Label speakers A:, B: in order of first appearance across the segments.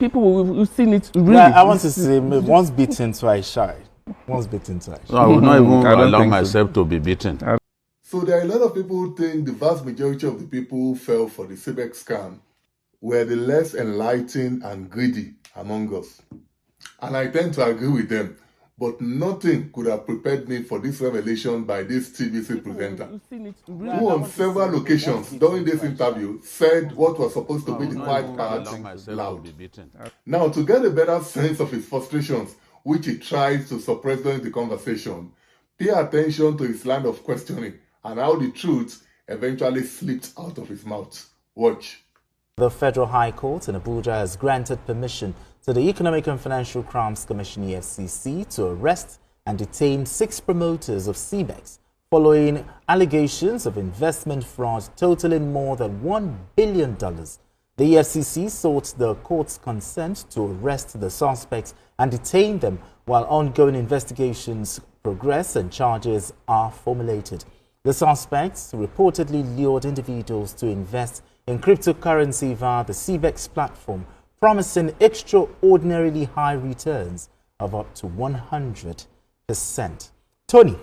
A: people will see it really.
B: Yeah, I want to say, once beaten, twice shy. Once beaten, twice shy.
C: No, I will not even allow
A: think
C: myself to be beaten.
D: So there are a lot of people who think the vast majority of the people who fell for the CBEX scam were the less enlightened and greedy among us. And I tend to agree with them. But nothing could have prepared me for this revelation by this TVC presenter, who on several occasions during this interview said what was supposed to be the quiet part loud. Now, to get a better sense of his frustrations, which he tries to suppress during the conversation, pay attention to his line of questioning and how the truth eventually slipped out of his mouth. Watch.
B: The Federal High Court in Abuja has granted permission to the Economic and Financial Crimes Commission EFCC to arrest and detain 6 promoters of CBEX following allegations of investment fraud totaling more than $1 billion. The EFCC sought the court's consent to arrest the suspects and detain them while ongoing investigations progress and charges are formulated. The suspects reportedly lured individuals to invest in cryptocurrency via the CBEX platform, promising extraordinarily high returns of up to 100%. Tony,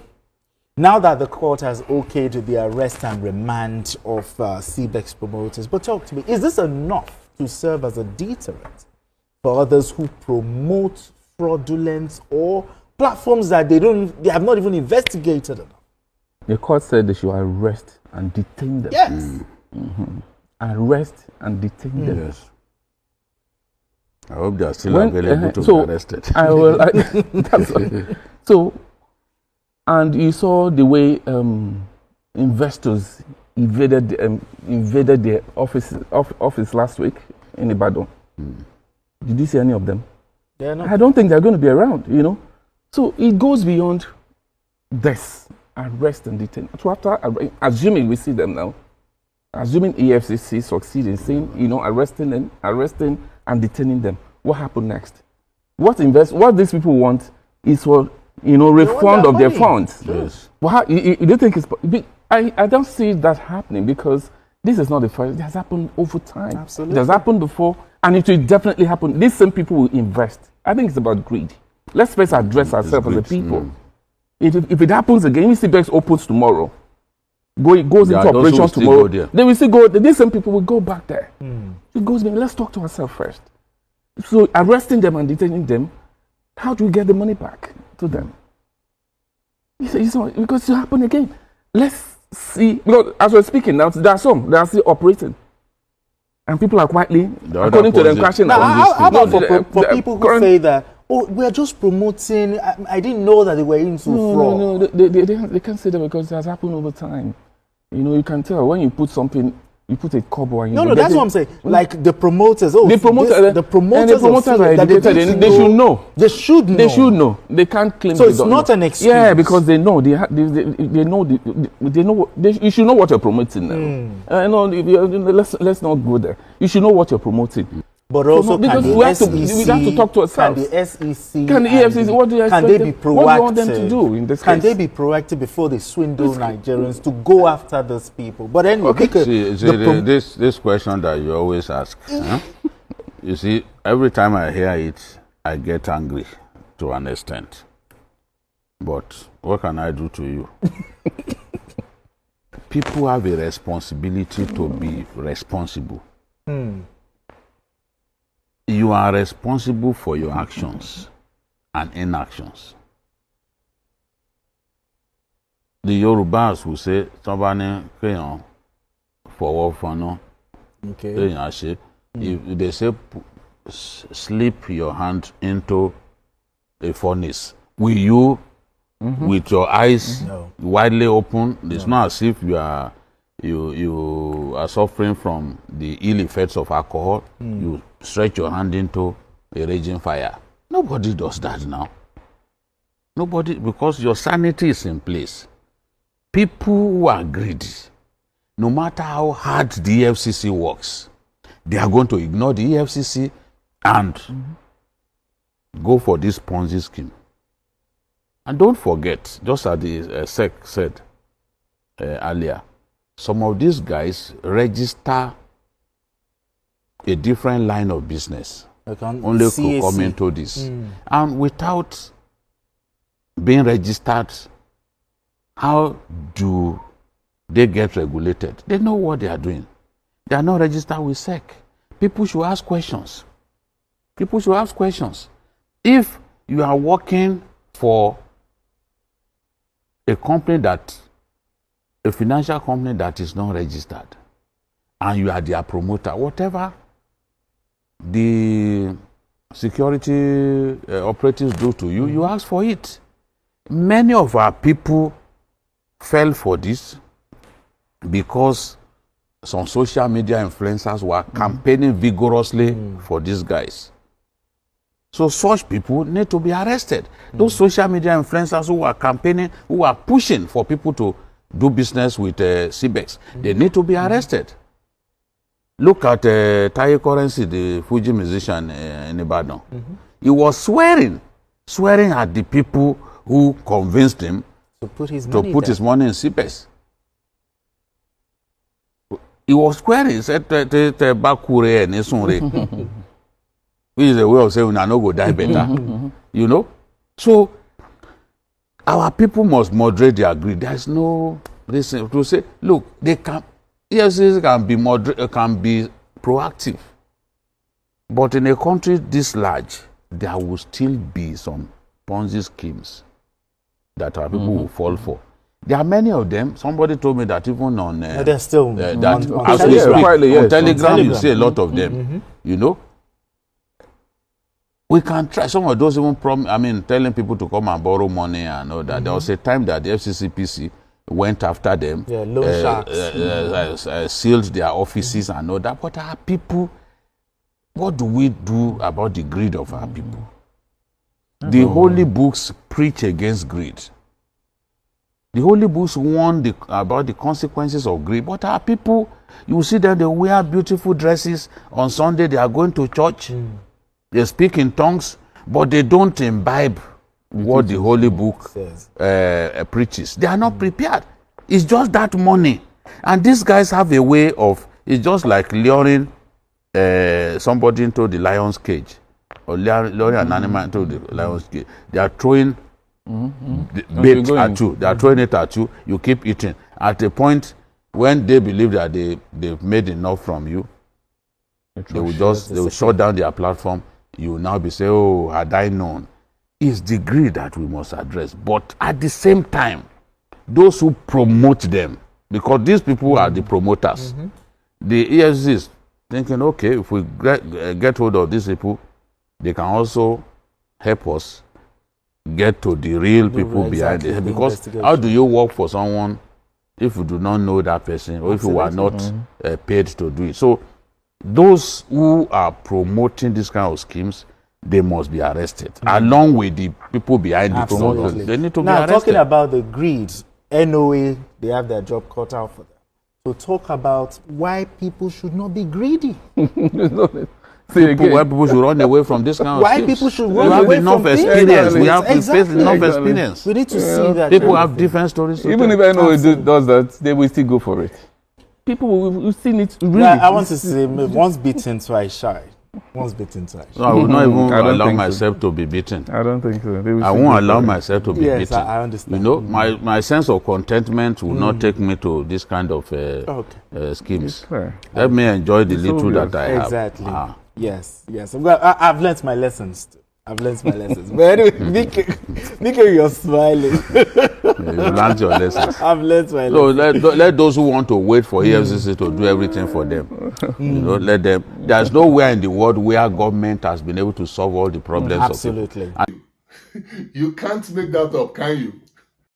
B: now that the court has okayed the arrest and remand of CBEX promoters, but talk to me, is this enough to serve as a deterrent for others who promote fraudulent or platforms that they have not even investigated enough?
A: The court said they should arrest and detain them.
B: Yes.
A: Arrest and detain them.
C: Yes. I hope they are still available to be arrested.
A: I will. That's so, and you saw the way investors invaded their office last week in Ibadan. Did you see any of them?
B: Yeah, no.
A: I don't think they're going to be around. So it goes beyond this. Arrest and detain. So after assuming we see them now, assuming EFCC succeed in saying, arresting and detaining them, what happened next? What these people want is for refund of their funds.
C: Yes.
A: Well, you don't think it's? I don't see that happening because this is not the first. It has happened over time.
B: Absolutely.
A: It has happened before, and it will definitely happen. These same people will invest. I think it's about greed. Let's first address ourselves as a people. If it happens again, if CBEX opens tomorrow, goes into operations tomorrow, they will still go. These same people will go back there. It goes. Let's talk to ourselves first. So arresting them and detaining them, how do we get the money back to them? Because it happen again. Let's see. Because as we're speaking now, there are still operating, and people are quietly, according to them, crashing.
B: Now, how about for people who say that? Oh, we're just promoting. I didn't know that they were into fraud.
A: No, they can't say that because it has happened over time. You can tell when you put something, you put a cover and you
B: that's what I'm saying. Like the promoters.
A: The promoters are educated. They should know.
B: They should know.
A: They should know. They can't claim.
B: So it's not an excuse.
A: Yeah, because they know. They know. They know. You should know what you're promoting now. Let's not go there. You should know what you're promoting.
B: But also,
A: because we have to talk to ourselves.
B: Can the SEC,
A: can the EFCC, what do you expect?
B: Can they be proactive?
A: What do you want them to do in this case?
B: Can they be proactive before they swindle Nigerians to go after those people? But anyway,
C: this question that you always ask, you see, every time I hear it, I get angry to an extent. But what can I do to you? People have a responsibility to be responsible. You are responsible for your actions and inactions. The Yorubas will say, "Somebody for no." Okay. If they say, "Slip your hand into a furnace," will you, with your eyes widely open? It's not as if you are suffering from the ill effects of alcohol. You stretch your hand into a raging fire. Nobody does that now. Nobody, because your sanity is in place. People who are greedy, no matter how hard the EFCC works, they are going to ignore the EFCC and go for this Ponzi scheme. And don't forget, just as the SEC said earlier, some of these guys register a different line of business. only could come into this. And without being registered, how do they get regulated? They know what they are doing. They are not registered with SEC. People should ask questions. People should ask questions. If you are working for a financial company that is not registered, and you are their promoter, whatever the security operatives do to you, you ask for it. Many of our people fell for this because some social media influencers were campaigning vigorously for these guys. So such people need to be arrested. Those social media influencers who are campaigning, who are pushing for people to do business with CBEX, they need to be arrested. Look at Taye Currency, the Fuji musician in Ibadan. He was swearing at the people who convinced him
B: to put his
C: money in CBEX. He was swearing. He said, "Bakure nesunre," which is a way of saying, "I no go die better." You know, so our people must moderate their greed. There is no reason to say, look, they can. EFCC can be proactive, but in a country this large, there will still be some Ponzi schemes that our people will fall for. There are many of them. Somebody told me that even on
B: they're still
C: on
A: Telegram,
C: you see a lot of them. You know, we can try. Some of those even telling people to come and borrow money and all that. There was a time that the FCCPC went after them,
B: loan sharks,
C: sealed their offices and all that. But our people, what do we do about the greed of our people? The holy books preach against greed. The holy books warn about the consequences of greed. But our people, you see them, they wear beautiful dresses. On Sunday, they are going to church. They speak in tongues, but they don't imbibe what the holy book preaches. They are not prepared. It's just that money. And these guys have a way of, it's just like luring somebody into the lion's cage, or luring an animal into the lion's cage. They are throwing bait at you. They are throwing it at you. You keep eating. At a point when they believe that they've made enough from you, they will shut down their platform. You will now be saying, "Oh, had I known." It's the greed that we must address. But at the same time, those who promote them, because these people are the promoters, the EFCC is thinking, okay, if we get hold of these people, they can also help us get to the real people behind it. Because how do you work for someone if you do not know that person, or if you are not paid to do it? So those who are promoting this kind of schemes, they must be arrested, along with the people behind the promoters. They need to be arrested.
B: Now, talking about the greed, NOA, they have their job cut out for them. So talk about why people should not be greedy.
C: People should run away from this kind of
B: why
C: schemes.
B: People should run away from
C: experience. We have faced enough experience.
B: We need to see that.
C: People have different stories.
A: Even if NOA does that, they will still go for it. People will still need to really.
B: I want to say, once beaten, twice shy. Once beaten, twice shy.
C: No, I will not even allow myself to be beaten.
A: I don't think so.
C: I won't allow myself to be beaten.
B: Yes, I understand.
C: You know, my sense of contentment will not take me to this kind of schemes. Let me enjoy the little that I have.
B: Exactly. Yes. Well, I've learnt my lessons too. But anyway, Mika, you're smiling.
C: You learned your lessons.
B: I've learnt my
C: lessons. So let those who want to wait for EFCC to do everything for them, you know, let them. There's nowhere in the world where government has been able to solve all the problems.
B: Absolutely.
D: You can't make that up, can you?